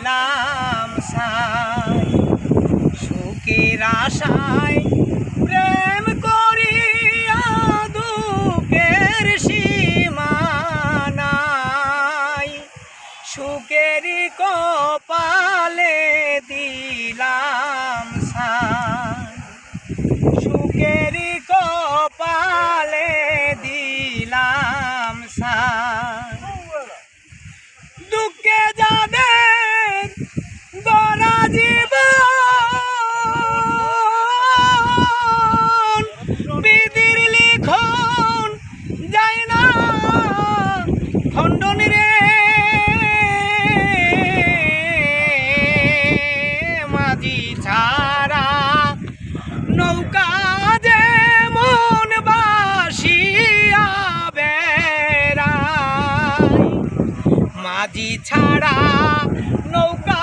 দিলাম সাই। সুখের আশায় প্রেম করিয়া দুঃখের সীমা নাই। সুখেরই কপালে দিলাম সাই। সুখেরই কপালে দিলাম সাই। দুঃখে যাদের গড়া জীবন বিধির লিখন যায় না খণ্ডন রে। মাঝি ছাড়া নৌকা যেমন বাসিয়া বেড়ায়। মাঝি ছাড়া নৌকা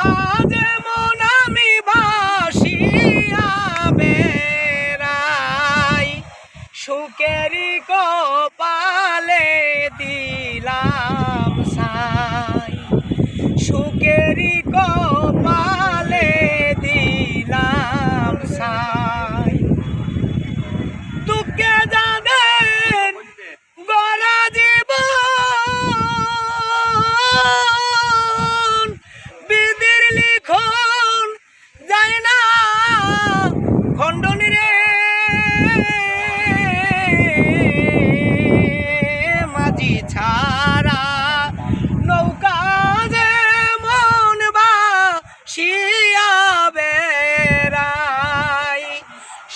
যেমন আমি বাসিয়া বেড়াই। সুখেরই কপালে দিলাম সাই। সুখেরই কপালে দিলাম সাই। দুঃখে যাদের গড়া জীবন বিধির লিখন যায় না খণ্ডন রে। মাঝি ছাড়া নৌকা যেমন বাসিয়া বেড়াই।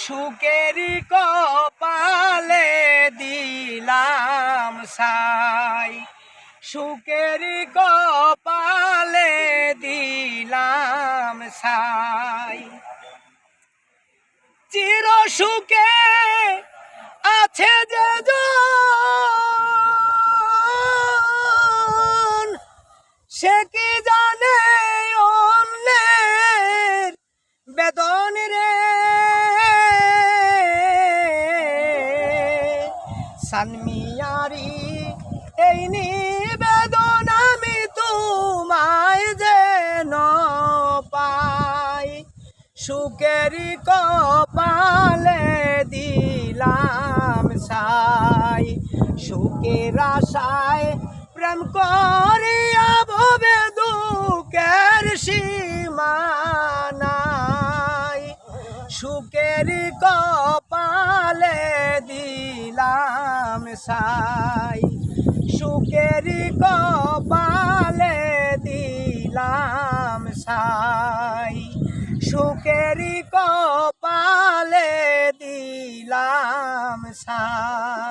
সুখেরই কপালে দিলাম সাই। সুখেরই কপালে দিলাম সাই। চির সুখে আছে যে জন সে কি জানে অন্যের বেদন রে। সানমিয়ারি এই নিবেদন আমি তোমায় যেন পাই। সুখেরই কপালে দিলাম সাই। সুখের আশায় প্রেম করিয়া ভবে দুঃখের সীমা নাই। সুখেরই কপালে দিলাম সাই। সুখেরই কপালে দিলাম সাই। সুখেরই কপালে দিলাম সাই।